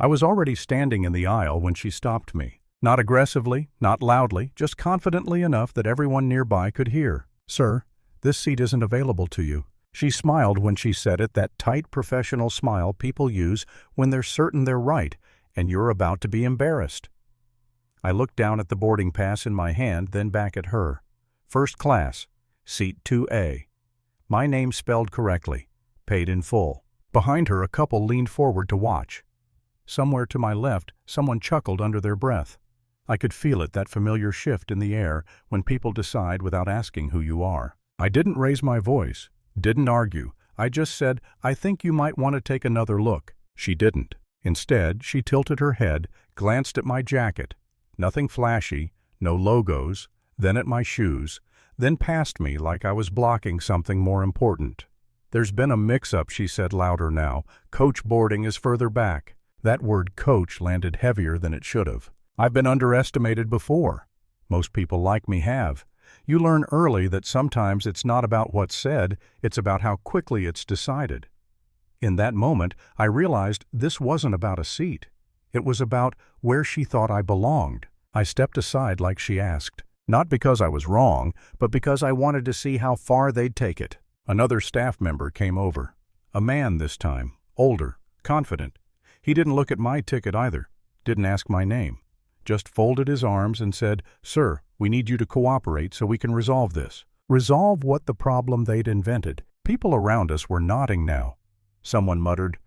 I was already standing in the aisle when she stopped me. Not aggressively, not loudly, just confidently enough that everyone nearby could hear. "Sir, this seat isn't available to you." She smiled when she said it, that tight professional smile people use when they're certain they're right and you're about to be embarrassed. I looked down at the boarding pass in my hand, then back at her. First class, seat 2A. My name spelled correctly, paid in full. Behind her, a couple leaned forward to watch. Somewhere to my left, someone chuckled under their breath. I could feel it, that familiar shift in the air when people decide without asking who you are. I didn't raise my voice, didn't argue. I just said, "I think you might want to take another look." She didn't. Instead, she tilted her head, glanced at my jacket. Nothing flashy, no logos, then at my shoes, then past me like I was blocking something more important. "There's been a mix-up," she said louder now. "Coach boarding is further back." That word coach landed heavier than it should have. I've been underestimated before. Most people like me have. You learn early that sometimes it's not about what's said, it's about how quickly it's decided. In that moment, I realized this wasn't about a seat. It was about where she thought I belonged. I stepped aside like she asked, not because I was wrong, but because I wanted to see how far they'd take it. Another staff member came over. A man this time, older, confident. He didn't look at my ticket either, didn't ask my name. Just folded his arms and said, "Sir, we need you to cooperate so we can resolve this." Resolve what the problem they'd invented. People around us were nodding now. Someone muttered,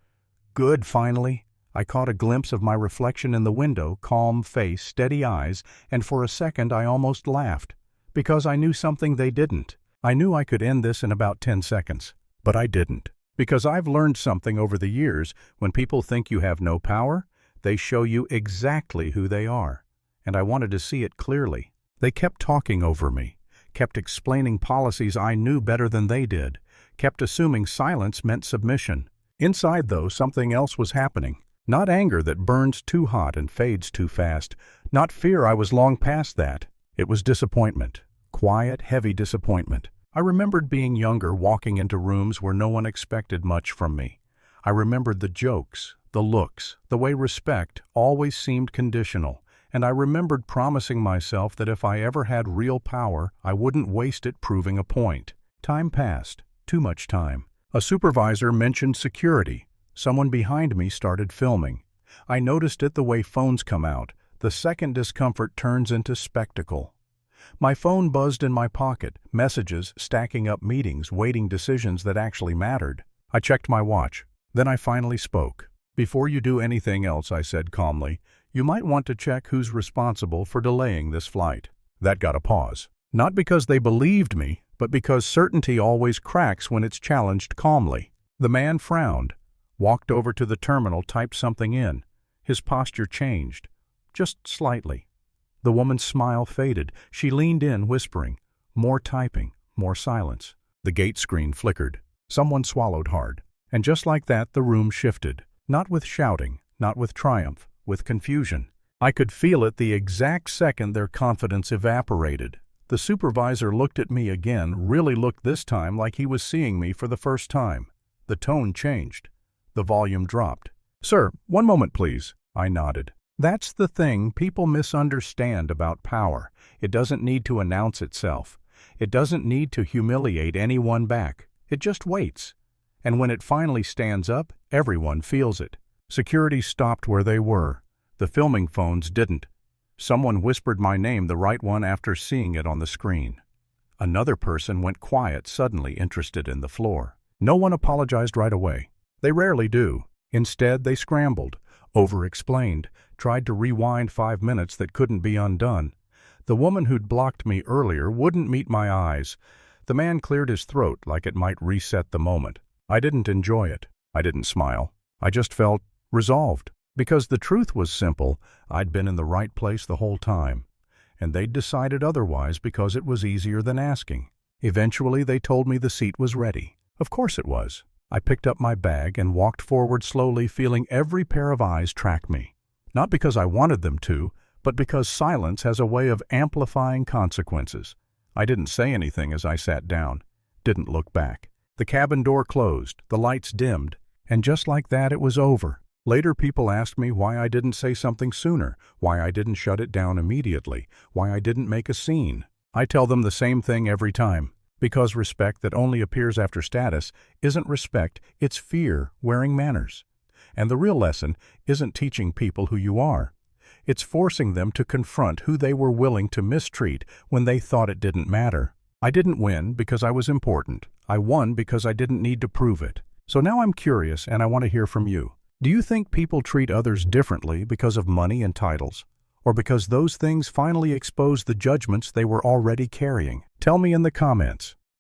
"Good, finally." I caught a glimpse of my reflection in the window, calm face, steady eyes, and for a second I almost laughed. Because I knew something they didn't. I knew I could end this in about 10 seconds. But I didn't. Because I've learned something over the years. When people think you have no power, they show you exactly who they are. And I wanted to see it clearly. They kept talking over me, kept explaining policies I knew better than they did, kept assuming silence meant submission. Inside, though, something else was happening. Not anger that burns too hot and fades too fast. Not fear, I was long past that. It was disappointment. Quiet, heavy disappointment. I remembered being younger, walking into rooms where no one expected much from me. I remembered the jokes, the looks, the way respect always seemed conditional. And I remembered promising myself that if I ever had real power, I wouldn't waste it proving a point. Time passed. Too much time. A supervisor mentioned security. Someone behind me started filming. I noticed it the way phones come out. The second discomfort turns into spectacle. My phone buzzed in my pocket, messages, stacking up meetings, waiting decisions that actually mattered. I checked my watch. Then I finally spoke. "Before you do anything else," I said calmly, "you might want to check who's responsible for delaying this flight." That got a pause. Not because they believed me, but because certainty always cracks when it's challenged calmly. The man frowned, walked over to the terminal, typed something in. His posture changed, just slightly. The woman's smile faded. She leaned in, whispering. More typing, more silence. The gate screen flickered. Someone swallowed hard. And just like that, the room shifted. Not with shouting, not with triumph, with confusion. I could feel it the exact second their confidence evaporated. The supervisor looked at me again, really looked this time like he was seeing me for the first time. The tone changed. The volume dropped. "Sir, one moment, please." I nodded. That's the thing people misunderstand about power. It doesn't need to announce itself. It doesn't need to humiliate anyone back. It just waits. And when it finally stands up, everyone feels it. Security stopped where they were. The filming phones didn't. Someone whispered my name, the right one, after seeing it on the screen. Another person went quiet, suddenly interested in the floor. No one apologized right away. They rarely do. Instead, they scrambled, over-explained, tried to rewind 5 minutes that couldn't be undone. The woman who'd blocked me earlier wouldn't meet my eyes. The man cleared his throat like it might reset the moment. I didn't enjoy it. I didn't smile. I just felt resolved. Because the truth was simple, I'd been in the right place the whole time. And they'd decided otherwise because it was easier than asking. Eventually, they told me the seat was ready. Of course it was. I picked up my bag and walked forward slowly, feeling every pair of eyes track me. Not because I wanted them to, but because silence has a way of amplifying consequences. I didn't say anything as I sat down. Didn't look back. The cabin door closed, the lights dimmed, and just like that it was over. Later, people asked me why I didn't say something sooner, why I didn't shut it down immediately, why I didn't make a scene. I tell them the same thing every time. Because respect that only appears after status isn't respect, it's fear wearing manners. And the real lesson isn't teaching people who you are. It's forcing them to confront who they were willing to mistreat when they thought it didn't matter. I didn't win because I was important. I won because I didn't need to prove it. So now I'm curious and I want to hear from you. Do you think people treat others differently because of money and titles? Or because those things finally expose the judgments they were already carrying? Tell me in the comments.